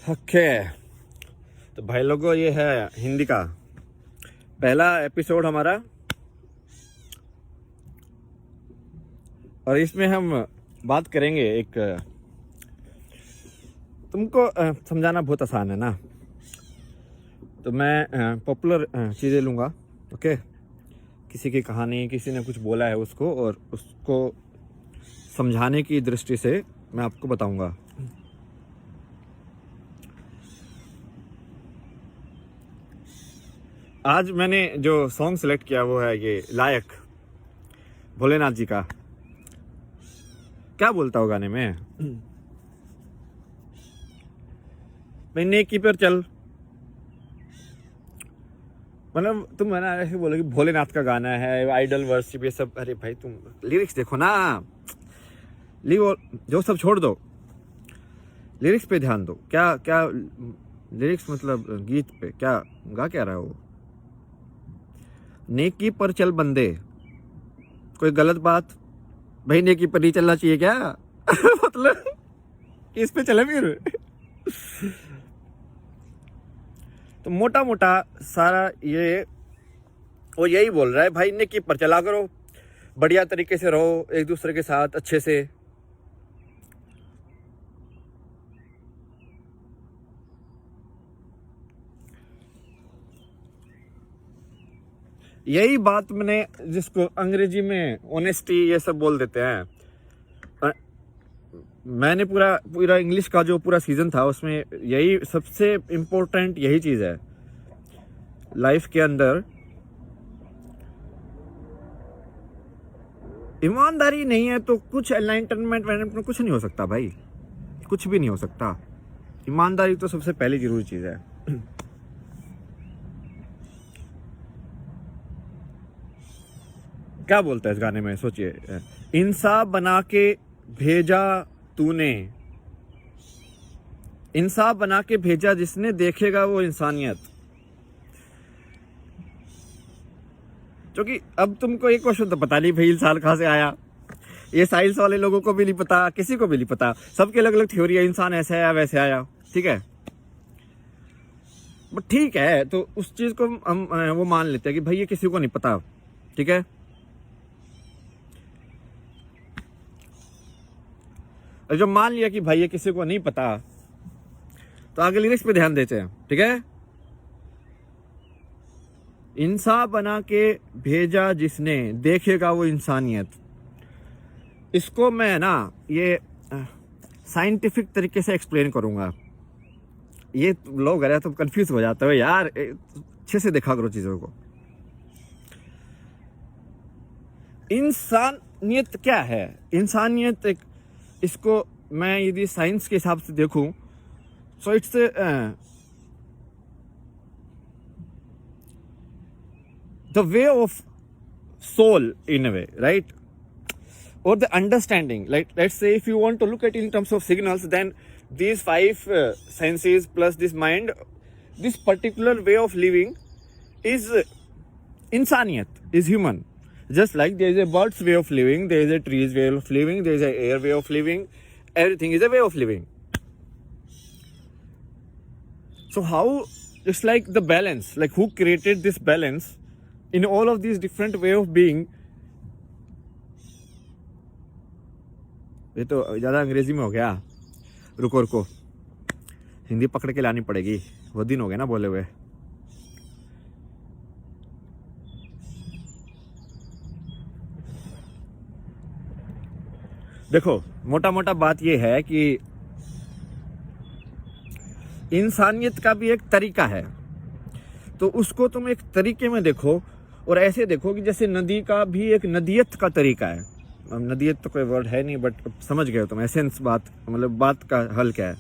Okay, तो भाई लोगों ये है हिंदी का पहला एपिसोड हमारा, और इसमें हम बात करेंगे एक, तुमको समझाना बहुत आसान है ना, तो मैं पॉपुलर चीज़ें लूँगा। ओके, किसी की कहानी, किसी ने कुछ बोला है उसको, और उसको समझाने की दृष्टि से मैं आपको बताऊँगा। आज मैंने जो सॉन्ग सेलेक्ट किया वो है ये लायक, भोलेनाथ जी का। क्या बोलता हो गाने में, भाई नेकी पर चल, मतलब तुम है ना ऐसे बोलो कि भोलेनाथ का गाना है, आइडल वर्शिप, ये सब। अरे भाई तुम लिरिक्स देखो ना, लीव जो सब छोड़ दो, लिरिक्स पे ध्यान दो। क्या क्या लिरिक्स, मतलब गीत पे क्या गा क्या रहा है वो। नेकी पर चल बंदे, कोई गलत बात, भाई नेकी पर नहीं चलना चाहिए क्या? मतलब किस पे चले फिर? तो मोटा मोटा सारा ये वो यही बोल रहा है, भाई नेकी पर चला करो, बढ़िया तरीके से रहो एक दूसरे के साथ अच्छे से। यही बात मैंने, जिसको अंग्रेजी में ऑनेस्टी ये सब बोल देते हैं, मैंने पूरा इंग्लिश का जो पूरा सीजन था उसमें यही सबसे इम्पोर्टेंट यही चीज़ है लाइफ के अंदर। ईमानदारी नहीं है तो कुछ एनलाइटनमेंट में कुछ नहीं हो सकता भाई, कुछ भी नहीं हो सकता। ईमानदारी तो सबसे पहली जरूरी चीज़ है। क्या बोलता है इस गाने में, सोचिए। इंसाफ बना के भेजा तूने, इंसाफ बना के भेजा जिसने, देखेगा वो इंसानियत। क्योंकि अब तुमको एक क्वेश्चन तो पता नहीं भाई इंसान कहाँ से आया, ये साइंस वाले लोगों को भी नहीं पता, किसी को भी नहीं पता, सबके अलग अलग थ्योरी है, इंसान ऐसे आया वैसे आया, ठीक है। बट ठीक है, तो उस चीज को हम वो मान लेते हैं कि भाई ये किसी को नहीं पता, ठीक है। और जब मान लिया कि भाई ये किसी को नहीं पता, तो आगे लिरिक्स पे ध्यान देते हैं, ठीक है। इंसाफ बना के भेजा जिसने, देखेगा वो इंसानियत। इसको मैं ना ये साइंटिफिक तरीके से एक्सप्लेन करूंगा। ये लोग अरे तुम कंफ्यूज हो जाते हो यार, अच्छे से देखा करो चीजों को। इंसानियत क्या है? इंसानियत एक, इसको मैं यदि साइंस के हिसाब से देखूं, so it's the way of soul in a way, right? Or the understanding, like let's say if you want to look at it in terms of signals, then these five senses plus this mind, this particular way of living is insaniyat, is human. Just like there is a bird's way of living, there is a tree's way of living, there is a air way of living, everything is a way of living. So how, it's like the balance, like who created this balance in all of these different way of being. ये तो ज़्यादा अंग्रेजी में हो गया, रुको हिंदी पकड़ के लानी पड़ेगी, वो दिन हो गए ना बोले हुए। देखो मोटा मोटा बात ये है कि इंसानियत का भी एक तरीका है, तो उसको तुम एक तरीके में देखो, और ऐसे देखो कि जैसे नदी का भी एक नदियत का तरीका है। नदियत तो कोई वर्ड है नहीं, बट समझ गए तुम एसेंस, बात मतलब बात का हल क्या है।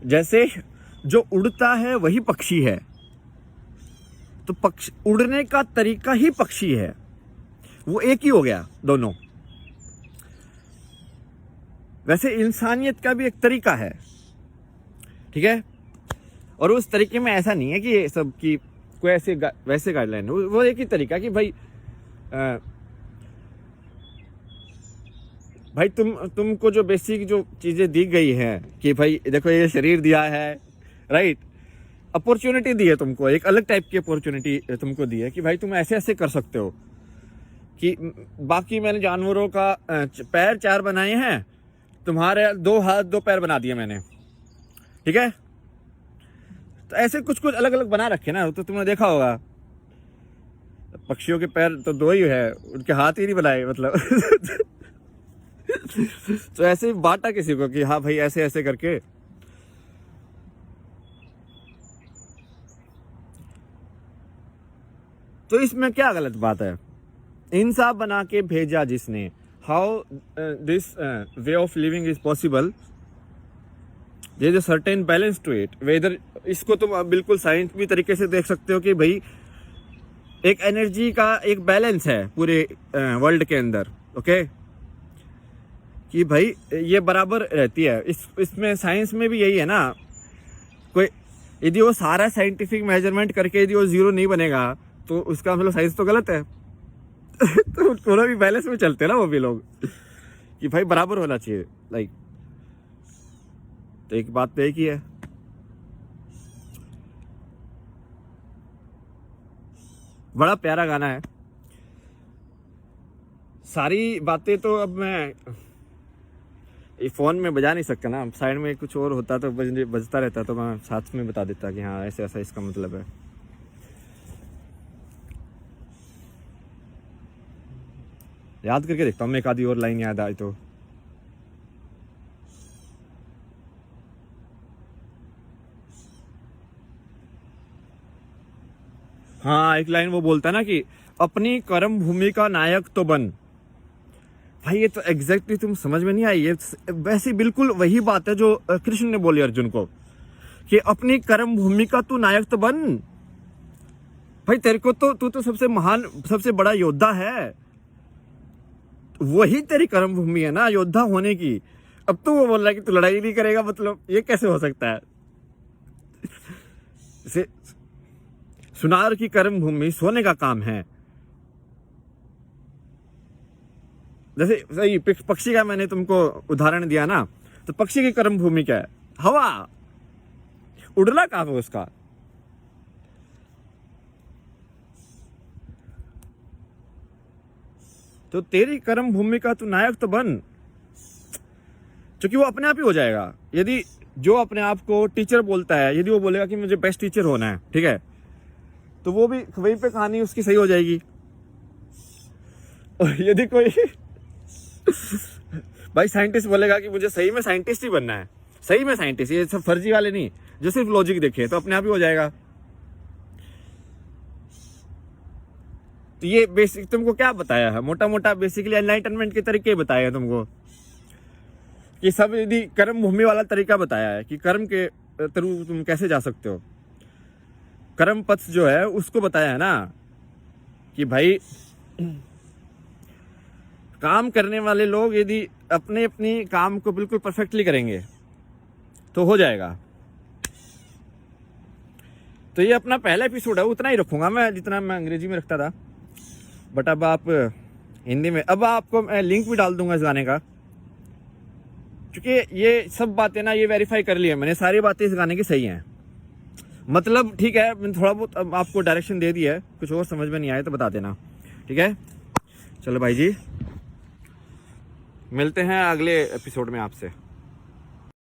जैसे जो उड़ता है वही पक्षी है, तो पक्षी उड़ने का तरीका ही पक्षी है, वो एक ही हो गया दोनों। वैसे इंसानियत का भी एक तरीका है, ठीक है। और उस तरीके में ऐसा नहीं है कि ये सब की कोई ऐसे वैसे गाइडलाइन, वो एक ही तरीका कि भाई भाई तुमको जो बेसिक जो चीजें दी गई हैं कि भाई देखो ये शरीर दिया है, राइट, अपॉर्चुनिटी दी है तुमको, एक अलग टाइप की अपॉर्चुनिटी तुमको दी है कि भाई तुम ऐसे ऐसे कर सकते हो कि बाकी मैंने जानवरों का पैर 4 बनाए हैं, तुम्हारे 2 हाथ 2 पैर बना दिए मैंने, ठीक है। तो ऐसे कुछ कुछ अलग अलग बना रखे ना, तो तुमने देखा होगा पक्षियों के पैर तो 2 ही है, उनके हाथ ही नहीं बनाए मतलब तो ऐसे ही बांटा किसी को कि हाँ भाई ऐसे ऐसे करके। तो इसमें क्या गलत बात है? इंसाफ बना के भेजा जिसने, how this way of living is possible, there is a certain balance to it. Whether इसको तुम बिल्कुल साइंटिफिक तरीके से देख सकते हो कि भाई एक एनर्जी का एक बैलेंस है पूरे वर्ल्ड के अंदर, ओके, कि भाई ये बराबर रहती है। इसमें साइंस में भी यही है ना, कोई यदि वो सारा साइंटिफिक मेजरमेंट करके यदि वो 0 नहीं बनेगा तो उसका मतलब साइंस तो गलत है तो थोड़ा भी बैलेंस में चलते ना वो भी लोग कि भाई बराबर होना चाहिए, लाइक। तो एक बात तो एक ही है। बड़ा प्यारा गाना है, सारी बातें तो अब मैं ये फोन में बजा नहीं सकता ना, साइड में कुछ और होता तो बजता रहता तो मैं साथ में बता देता कि हाँ ऐसे ऐसा इसका मतलब है। याद करके देखता हूँ मैं, एक आधी और लाइन याद आई तो। हाँ, एक लाइन वो बोलता है ना कि अपनी कर्म भूमि का नायक तो बन। भाई ये तो एग्जैक्टली तुम समझ में नहीं आई, ये वैसे बिल्कुल वही बात है जो कृष्ण ने बोली अर्जुन को कि अपनी कर्म भूमि का तू नायक तो बन। भाई तेरे को तो तू तो सबसे महान सबसे बड़ा योद्धा है, वही तेरी कर्म भूमि है ना योद्धा होने की। अब तू वो बोल रहा है कि तू लड़ाई नहीं करेगा, मतलब ये कैसे हो सकता है? सुनार की कर्म भूमि सोने का काम है। जैसे सही पक्षी का मैंने तुमको उदाहरण दिया ना, तो पक्षी की कर्म भूमि क्या है? हवा, उड़ना काम है उसका। तो तेरी कर्म भूमि का तू नायक तो बन, क्योंकि वो अपने आप ही हो जाएगा। यदि जो अपने आप को टीचर बोलता है, यदि वो बोलेगा कि मुझे बेस्ट टीचर होना है, ठीक है, तो वो भी वहीं पे कहानी उसकी सही हो जाएगी। और यदि कोई भाई साइंटिस्ट बोलेगा कि मुझे सही में साइंटिस्ट ही बनना है, सही में साइंटिस्ट, ये सब फर्जी वाले नहीं जो सिर्फ लॉजिक देखे, तो अपने आप ही हो जाएगा। तो ये बेसिक तुमको क्या बताया है? मोटा मोटा बेसिकली एनलाइटनमेंट के तरीके बताए हैं तुमको कि सब यदि कर्म भूमि वाला तरीका बताया है कि कर्म के थ्रू तुम कैसे जा सकते हो, कर्म पथ जो है उसको बताया है ना कि भाई काम करने वाले लोग यदि अपने अपनी काम को बिल्कुल परफेक्टली करेंगे तो हो जाएगा। तो ये अपना पहला एपिसोड है, उतना ही रखूंगा मैं जितना मैं अंग्रेजी में रखता था, बट अब आप हिंदी में, अब आपको मैं लिंक भी डाल दूंगा इस गाने का, क्योंकि ये सब बातें ना ये वेरीफाई कर ली है मैंने, सारी बातें इस गाने की सही हैं। मतलब ठीक है, मैंने थोड़ा बहुत अब आपको डायरेक्शन दे दिया है, कुछ और समझ में नहीं आया तो बता देना, ठीक है। चलो भाई जी, मिलते हैं अगले एपिसोड में आपसे।